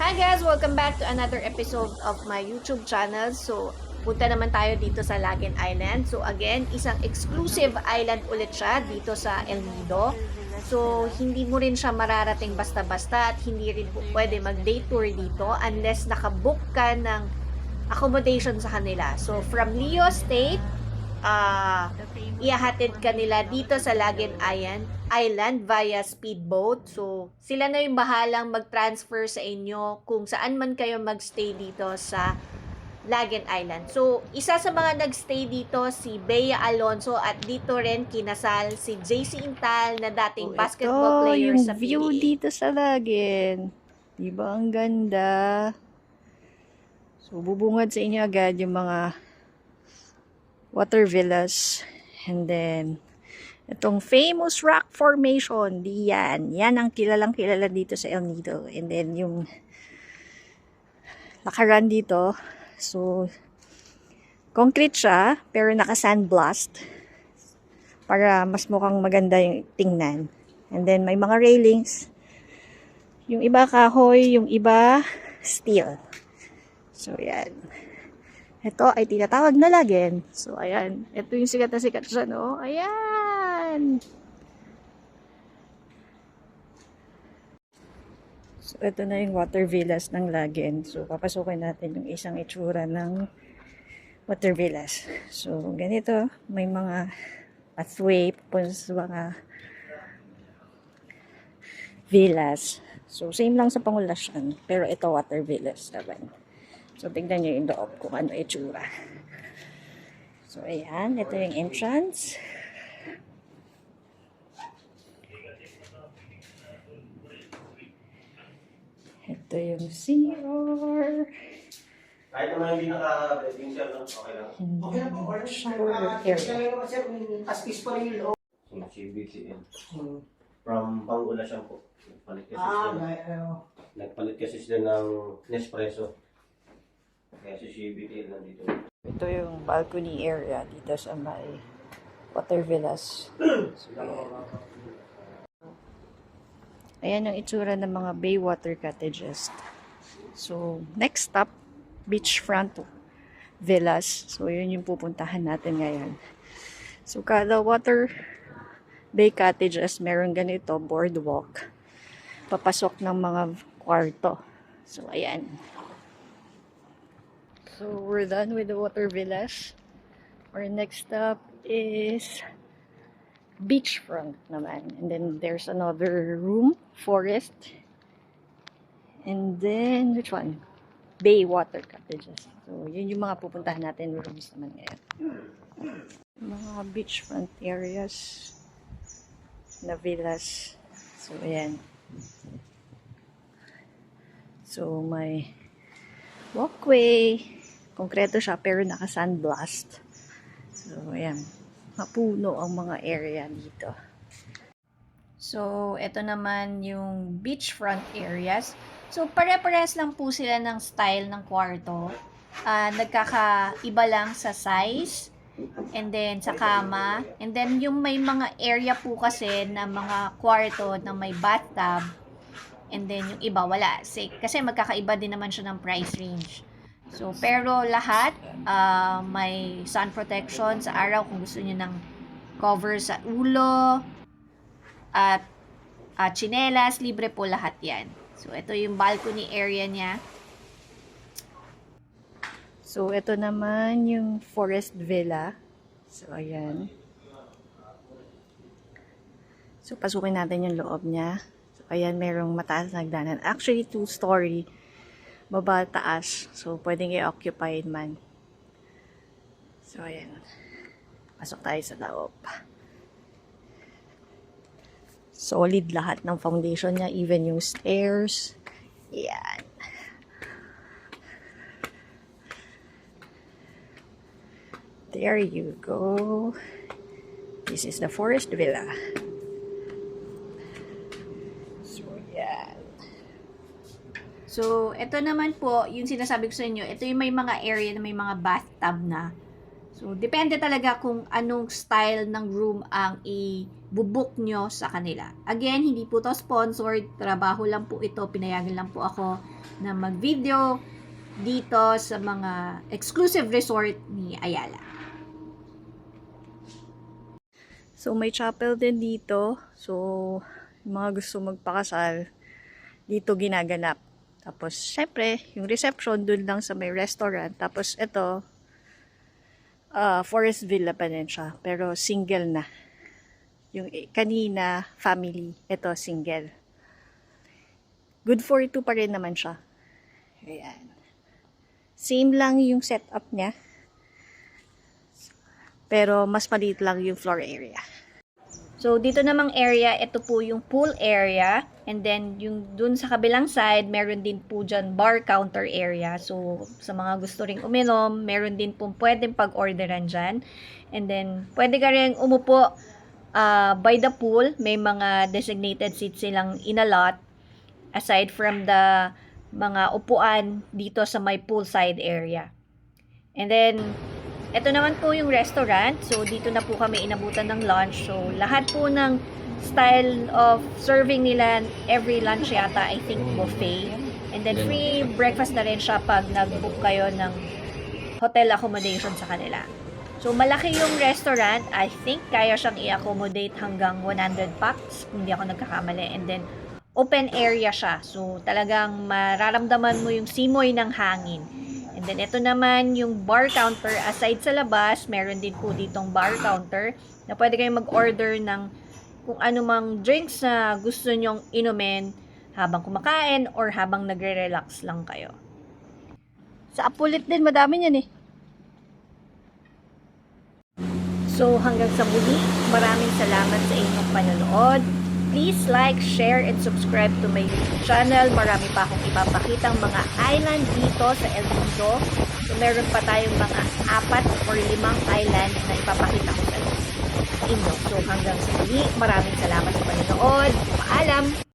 Hi guys! Welcome back to another episode of my YouTube channel. So, punta naman tayo dito sa Lagen Island. So, again, isang exclusive island ulit siya dito sa El Nido. So, hindi mo rin siya mararating basta-basta at hindi rin pwede mag-day tour dito unless nakabook ka ng accommodation sa kanila. So, from Leo State, iahatid ka nila dito sa Lagen Island via speedboat. So, sila na yung bahalang mag-transfer sa inyo kung saan man kayo magstay dito sa Lagen Island. So, isa sa mga nagstay dito si Bea Alonso at dito rin kinasal si JC Intal na dating basketball player sa PBA. View dito sa Lagen. Diba ang ganda? So, bubungad sa inyo agad yung mga water villas. And then, itong famous rock formation, diyan. Yan ang kilalang kilala dito sa El Nido. And then, yung lakaran dito. So, concrete siya, pero naka-sandblast. Para mas mukhang maganda yung tingnan. And then, may mga railings. Yung iba kahoy, yung iba steel. So, yan. Ito ay tinatawag na Lagen. So, ayan. Ito yung sikat na sikat siya, no? Ayan! So, ito na yung water villas ng Lagen. So, papasukin natin yung isang itsura ng water villas. So, ganito. May mga pathway papunta sa mga villas. So, same lang sa Pangulasyan. Pero ito water villas naman. So, tignan nyo yung loob kung ano itsura. So, ayan. Ito yung entrance. Ito yung CR. Kahit naman hindi naka-bedding siya, no? Okay lang. Okay na po. Shower area. Sir, as-is pa rin yung loob. So, CBTN. From Pangulasyan po. Nagpalit kasi sila ng Nespresso. Kaya si CBTN nandito. Ito yung balcony area dito sa may water villas. So, ayan ang itsura ng mga Baywater cottages. So, next stop, beachfront villas. So, yun yung pupuntahan natin ngayon. So, kada water bay cottages, meron ganito, boardwalk. Papasok ng mga kwarto. So, ayan. So, we're done with the water villas. Our next stop is beachfront naman. And then, there's another room, forest. And then, which one? Baywater cottages. So, yun yung mga pupuntahan natin rooms naman ngayon. Mga beachfront areas na villas. So, ayan. So, may walkway. Konkreto siya, pero naka-sandblast. So, ayan. Mapuno ang mga area dito. So, ito naman yung beachfront areas. So, pare-parehas lang po sila ng style ng kwarto. Nagkakaiba lang sa size. And then, sa kama. And then, yung may mga area po kasi na mga kwarto na may bathtub. And then, yung iba, wala. Kasi magkakaiba din naman siya ng price range. So, pero lahat, may sun protection sa araw kung gusto niyo ng cover sa ulo. At tsinelas, libre po lahat yan. So, ito yung balcony area niya. So, ito naman yung forest villa. So, ayan. So, pasukin natin yung loob niya. So, ayan, merong mataas na hagdanan. Actually, 2-story. Baba, taas. So, pwedeng i-occupied man. So, ayan. Pasok tayo sa loob. Solid lahat ng foundation niya. Even yung stairs. Ayan. There you go. This is the forest villa. So, yan. So, ito naman po, yung sinasabi ko sa inyo, ito yung may mga area na may mga bathtub na. So, So, depende talaga kung anong style ng room ang i-book nyo sa kanila. Again, hindi po to sponsored. Trabaho lang po ito. Pinayagan lang po ako na mag-video dito sa mga exclusive resort ni Ayala. So, may chapel din dito. So, yung mga gusto magpakasal, dito ginaganap. Tapos, syempre, yung reception dun lang sa may restaurant. Tapos, ito, Forest Villa pa din siya. Pero, single na. Yung kanina, family. Ito, single. Good for two pa rin naman siya. Ayan. Same lang yung setup niya. Pero, mas maliit lang yung floor area. So, dito namang area, ito po yung pool area. And then, yung dun sa kabilang side, meron din po dyan bar counter area. So, sa mga gusto ring uminom, meron din po pwedeng pag-orderan dyan. And then, pwede ka rin umupo by the pool. May mga designated seats silang inalot. Aside from the mga upuan dito sa may poolside area. And then, ito naman po yung restaurant. So, dito na po kami inabutan ng lunch. So, lahat po ng style of serving nila, every lunch yata, I think, buffet. And then, free breakfast na rin siya pag nag-book kayo ng hotel accommodation sa kanila. So, malaki yung restaurant. I think, kaya siyang i-accommodate hanggang 100 packs, kung hindi ako nagkakamali. And then, open area siya. So, talagang mararamdaman mo yung simoy ng hangin. And then, ito naman yung bar counter. Aside sa labas, meron din po ditong bar counter na pwede kayong mag-order ng kung anumang drinks na gusto nyong inumin habang kumakain or habang nagre-relax lang kayo. Sa Apulit din, madami yan eh. So, hanggang sa muli, maraming salamat sa inyong panonood. Please like, share, and subscribe to my YouTube channel. Marami pa akong ipapakitang mga island dito sa El Nido. So, meron pa tayong mga 4 or 5 island na ipapakita ko sa inyo. So, hanggang sa muli, maraming salamat sa panonood. Paalam!